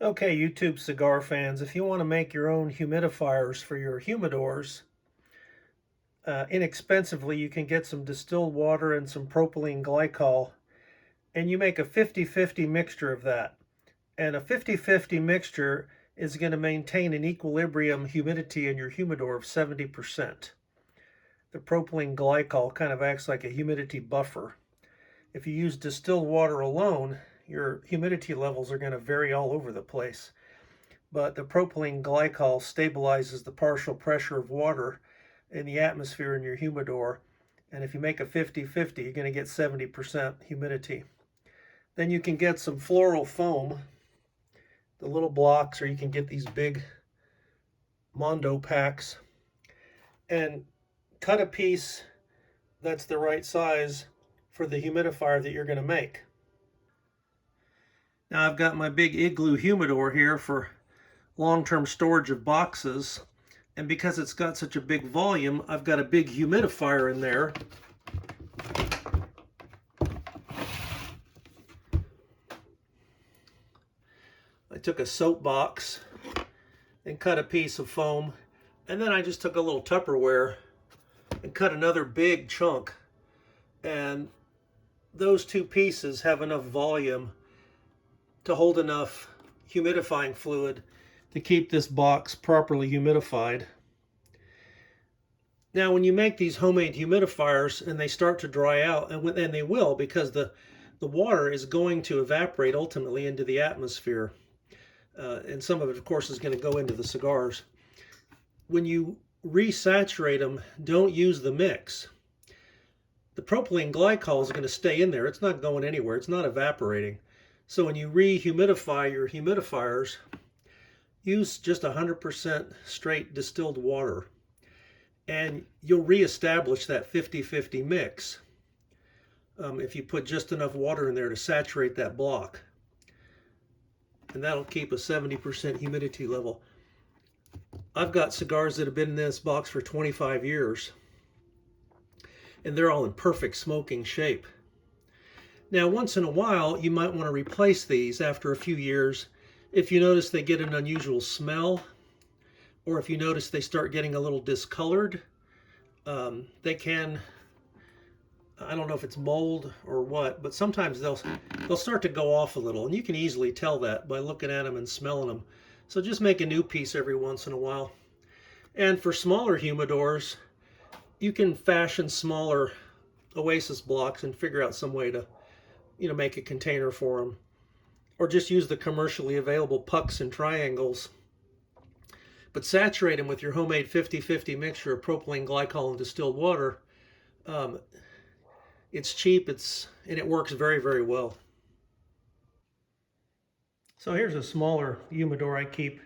Okay, YouTube cigar fans, if you want to make your own humidifiers for your humidors, inexpensively, you can get some distilled water and some propylene glycol, and you make a 50-50 mixture of that. And a 50-50 mixture is going to maintain an equilibrium humidity in your humidor of 70%. The propylene glycol kind of acts like a humidity buffer. If you use distilled water alone, your humidity levels are going to vary all over the place. But the propylene glycol stabilizes the partial pressure of water in the atmosphere in your humidor. And if you make a 50-50, you're going to get 70% humidity. Then you can get some floral foam, the little blocks, or you can get these big Mondo packs, and cut a piece that's the right size for the humidifier that you're going to make. Now I've got my big Igloo humidor here for long-term storage of boxes, and because it's got such a big volume, I've got a big humidifier in there. I took a soap box and cut a piece of foam, and then I just took a little Tupperware and cut another big chunk, and those two pieces have enough volume to hold enough humidifying fluid to keep this box properly humidified. Now, when you make these homemade humidifiers and they start to dry out, and they will, because the water is going to evaporate ultimately into the atmosphere, and some of it, of course, is going to go into the cigars. When you resaturate them, don't use the mix. The propylene glycol is going to stay in there. It's not going anywhere. It's not evaporating. So when you re-humidify your humidifiers, use just 100% straight distilled water, and you'll reestablish that 50-50 mix if you put just enough water in there to saturate that block. And that'll keep a 70% humidity level. I've got cigars that have been in this box for 25 years, and they're all in perfect smoking shape. Now, once in a while, you might want to replace these after a few years if you notice they get an unusual smell, or if you notice they start getting a little discolored. They can, I don't know if it's mold or what, but sometimes they'll start to go off a little, and you can easily tell that by looking at them and smelling them. So just make a new piece every once in a while. And for smaller humidors, you can fashion smaller Oasis blocks and figure out some way to, make a container for them, or just use the commercially available pucks and triangles. But saturate them with your homemade 50-50 mixture of propylene glycol and distilled water. It's cheap, and it works very, very well. So here's a smaller humidor I keep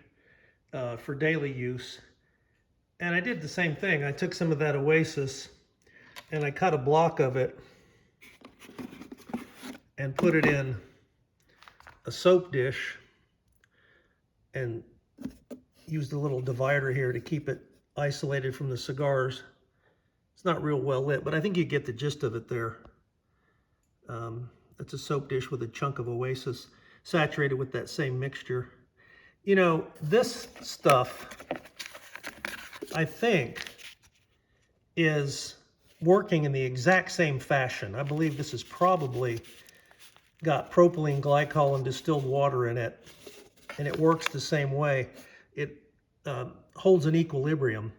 for daily use. And I did the same thing. I took some of that Oasis and I cut a block of it and put it in a soap dish and used a little divider here to keep it isolated from the cigars. It's not real well lit, but I think you get the gist of it there. It's a soap dish with a chunk of Oasis saturated with that same mixture. This stuff, I think, is working in the exact same fashion. I believe this is probably got propylene glycol and distilled water in it, and it works the same way. It holds an equilibrium.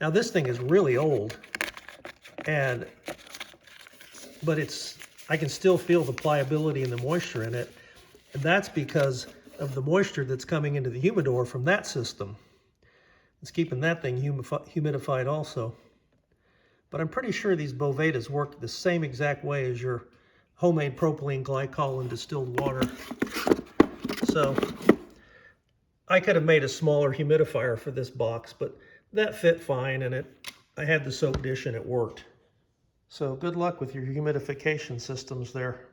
Now this thing is really old, but I can still feel the pliability and the moisture in it, and that's because of the moisture that's coming into the humidor from that system. It's keeping that thing humidified also. But I'm pretty sure these Bovedas work the same exact way as your homemade propylene glycol and distilled water. So I could have made a smaller humidifier for this box, but that fit fine, and I had the soap dish and it worked. So good luck with your humidification systems there.